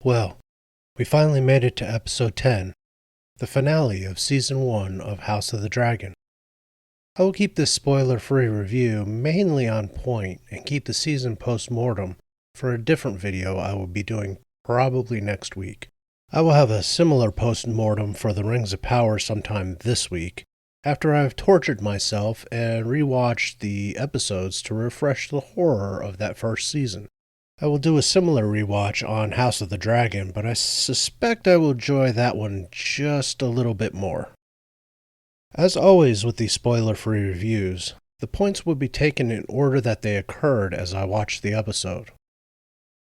Well, we finally made it to episode 10, the finale of season 1 of House of the Dragon. I will keep this spoiler-free review mainly on point and keep the season post-mortem for a different video I will be doing probably next week. I will have a similar post-mortem for the Rings of Power sometime this week, after I've tortured myself and rewatched the episodes to refresh the horror of that first season. I will do a similar rewatch on House of the Dragon, but I suspect I will enjoy that one just a little bit more. As always with these spoiler-free reviews, the points will be taken in order that they occurred as I watched the episode.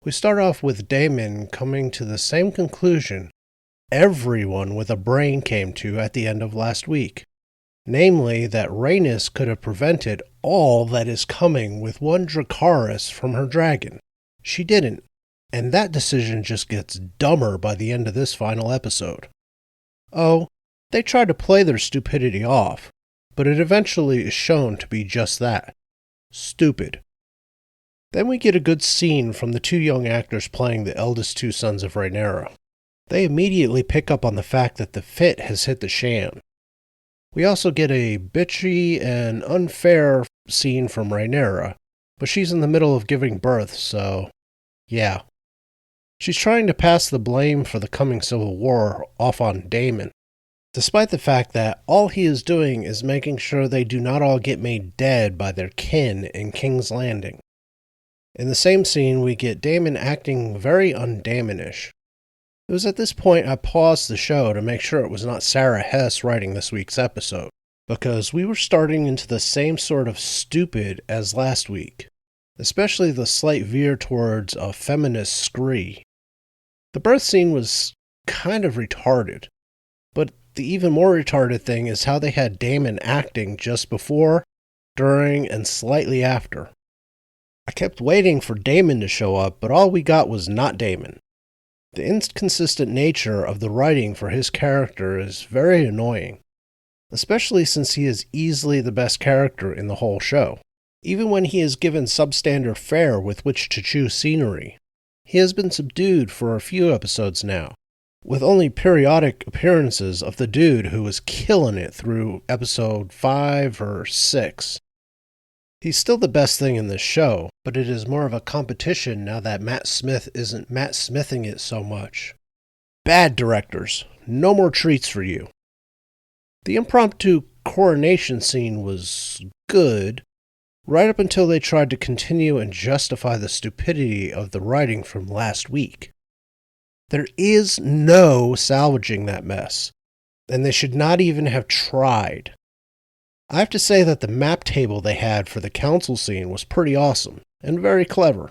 We start off with Daemon coming to the same conclusion everyone with a brain came to at the end of last week, namely that Rhaenys could have prevented all that is coming with one Dracarys from her dragon. She didn't, and that decision just gets dumber by the end of this final episode. Oh, they tried to play their stupidity off, but it eventually is shown to be just that. Stupid. Then we get a good scene from the two young actors playing the eldest two sons of Rhaenyra. They immediately pick up on the fact that the fit has hit the shan. We also get a bitchy and unfair scene from Rhaenyra, but she's in the middle of giving birth, so yeah. She's trying to pass the blame for the coming civil war off on Daemon, despite the fact that all he is doing is making sure they do not all get made dead by their kin in King's Landing. In the same scene, we get Daemon acting very un-Daemonish. It was at this point I paused the show to make sure it was not Sarah Hess writing this week's episode, because we were starting into the same sort of stupid as last week, especially the slight veer towards a feminist scree. The birth scene was kind of retarded, but the even more retarded thing is how they had Daemon acting just before, during, and slightly after. I kept waiting for Daemon to show up, but all we got was not Daemon. The inconsistent nature of the writing for his character is very annoying, especially since he is easily the best character in the whole show. Even when he is given substandard fare with which to choose scenery, he has been subdued for a few episodes now, with only periodic appearances of the dude who was killing it through episode 5 or 6. He's still the best thing in this show, but it is more of a competition now that Matt Smith isn't Matt Smithing it so much. Bad directors, no more treats for you. The impromptu coronation scene was good, right up until they tried to continue and justify the stupidity of the writing from last week. There is no salvaging that mess, and they should not even have tried. I have to say that the map table they had for the council scene was pretty awesome, and very clever.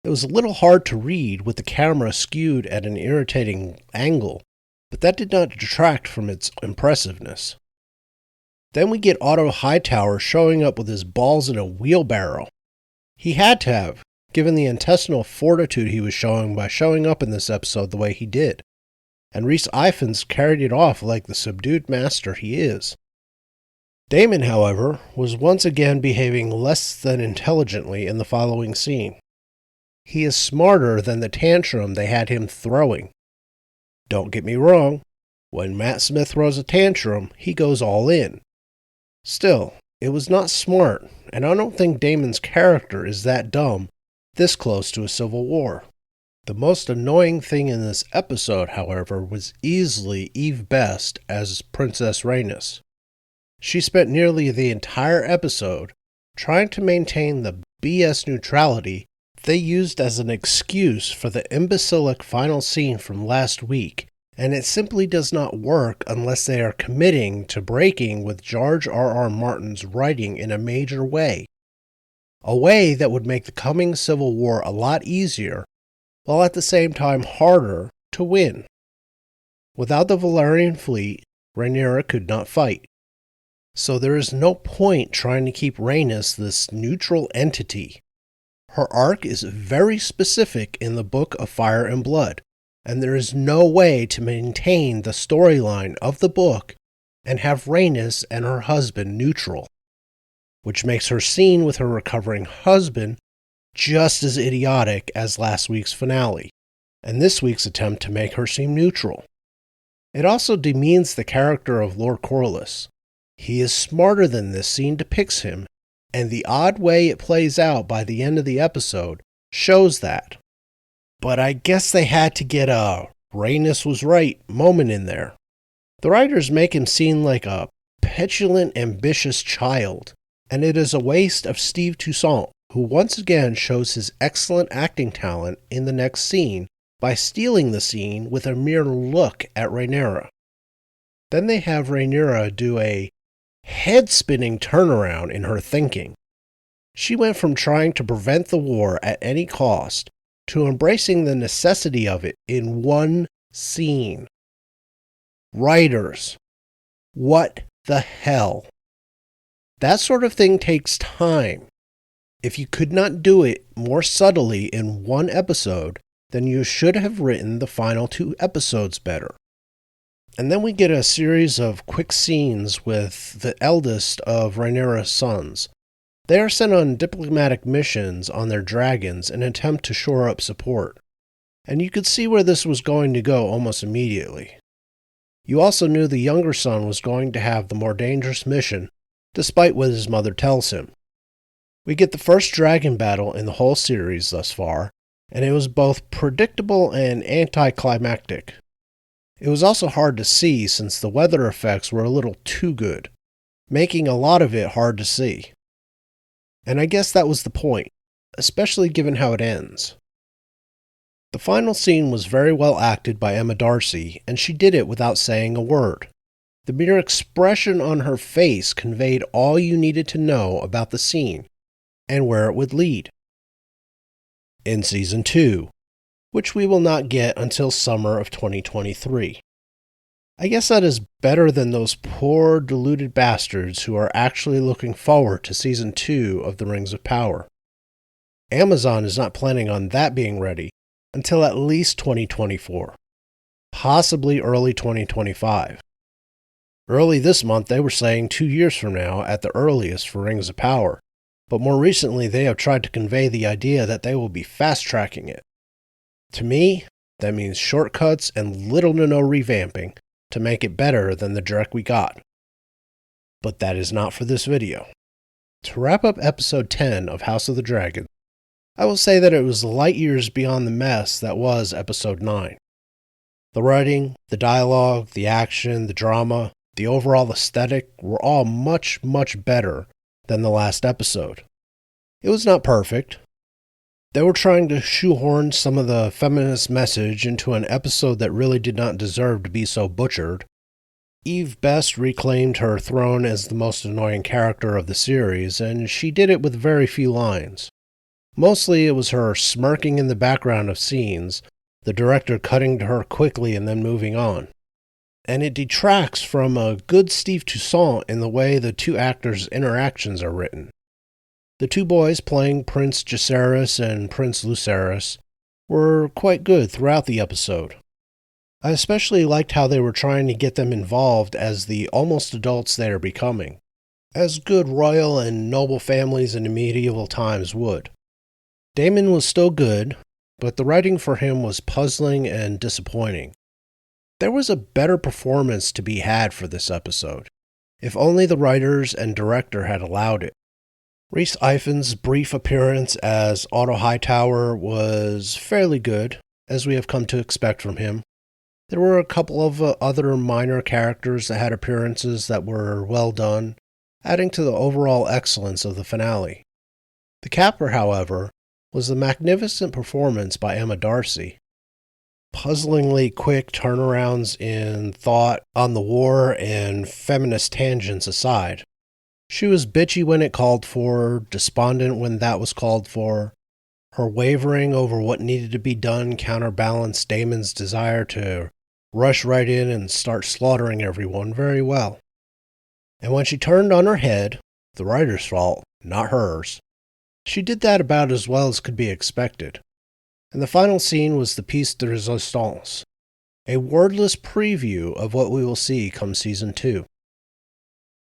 It was a little hard to read with the camera skewed at an irritating angle, but that did not detract from its impressiveness. Then we get Otto Hightower showing up with his balls in a wheelbarrow. He had to have, given the intestinal fortitude he was showing by showing up in this episode the way he did, and Rhys Ifans carried it off like the subdued master he is. Daemon, however, was once again behaving less than intelligently in the following scene. He is smarter than the tantrum they had him throwing. Don't get me wrong, when Matt Smith throws a tantrum, he goes all in. Still, it was not smart, and I don't think Daemon's character is that dumb, this close to a civil war. The most annoying thing in this episode, however, was easily Eve Best as Princess Rhaenys. She spent nearly the entire episode trying to maintain the BS neutrality they used as an excuse for the imbecilic final scene from last week, and it simply does not work unless they are committing to breaking with George R.R. Martin's writing in a major way. A way that would make the coming civil war a lot easier, while at the same time harder, to win. Without the Valyrian fleet, Rhaenyra could not fight. So there is no point trying to keep Rhaenys this neutral entity. Her arc is very specific in the Book of Fire and Blood, and there is no way to maintain the storyline of the book and have Rhaenys and her husband neutral, which makes her scene with her recovering husband just as idiotic as last week's finale. and this week's attempt to make her seem neutral. It also demeans the character of Lord Corliss. He is smarter than this scene depicts him, and the odd way it plays out by the end of the episode shows that. But I guess they had to get a Rhaenys was right moment in there. The writers make him seem like a petulant, ambitious child, and it is a waste of Steve Toussaint, who once again shows his excellent acting talent in the next scene by stealing the scene with a mere look at Rhaenyra. Then they have Rhaenyra do a head-spinning turnaround in her thinking. She went from trying to prevent the war at any cost to embracing the necessity of it in one scene. Writers, what the hell? That sort of thing takes time. If you could not do it more subtly in one episode, then you should have written the final 2 episodes better. And then we get a series of quick scenes with the eldest of Rhaenyra's sons. They are sent on diplomatic missions on their dragons in an attempt to shore up support. And you could see where this was going to go almost immediately. You also knew the younger son was going to have the more dangerous mission, despite what his mother tells him. We get the first dragon battle in the whole series thus far, and it was both predictable and anticlimactic. It was also hard to see since the weather effects were a little too good, making a lot of it hard to see. And I guess that was the point, especially given how it ends. The final scene was very well acted by Emma Darcy, and she did it without saying a word. The mere expression on her face conveyed all you needed to know about the scene, and where it would lead. In Season 2, which we will not get until summer of 2023. I guess that is better than those poor, deluded bastards who are actually looking forward to Season 2 of The Rings of Power. Amazon is not planning on that being ready until at least 2024, possibly early 2025. Early this month they were saying 2 years from now at the earliest for Rings of Power, but more recently they have tried to convey the idea that they will be fast-tracking it. To me, that means shortcuts and little to no revamping to make it better than the dreck we got. But that is not for this video. To wrap up episode 10 of House of the Dragon, I will say that it was light years beyond the mess that was episode 9. The writing, the dialogue, the action, the drama, the overall aesthetic were all much, much better than the last episode. It was not perfect. They were trying to shoehorn some of the feminist message into an episode that really did not deserve to be so butchered. Eve Best reclaimed her throne as the most annoying character of the series, and she did it with very few lines. Mostly it was her smirking in the background of scenes, the director cutting to her quickly and then moving on. And it detracts from a good Steve Toussaint in the way the 2 actors' interactions are written. The 2 boys playing Prince Jacaerys and Prince Lucerys were quite good throughout the episode. I especially liked how they were trying to get them involved as the almost adults they are becoming, as good royal and noble families in the medieval times would. Daemon was still good, but the writing for him was puzzling and disappointing. There was a better performance to be had for this episode, if only the writers and director had allowed it. Rhys Ifans' brief appearance as Otto Hightower was fairly good, as we have come to expect from him. There were a couple of other minor characters that had appearances that were well done, adding to the overall excellence of the finale. The capper, however, was the magnificent performance by Emma Darcy. Puzzlingly quick turnarounds in thought on the war and feminist tangents aside. She was bitchy when it called for, despondent when that was called for. Her wavering over what needed to be done counterbalanced Daemon's desire to rush right in and start slaughtering everyone very well. And when she turned on her head, the writer's fault, not hers, she did that about as well as could be expected. And the final scene was the piece de resistance, a wordless preview of what we will see come Season 2.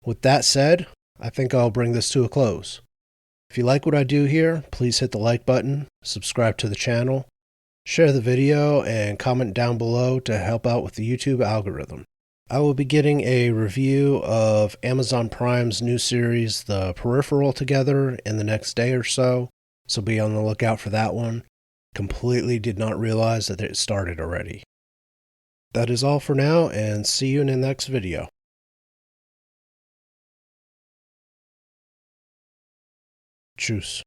With that said, I think I'll bring this to a close. If you like what I do here, please hit the like button, subscribe to the channel, Share the video and comment down below to help out with the YouTube algorithm. I will be getting a review of Amazon Prime's new series, The Peripheral, together in the next day or so be on the lookout for that one. Completely did not realize that it started already. That is all for now, and see you in the next video. Tschüss.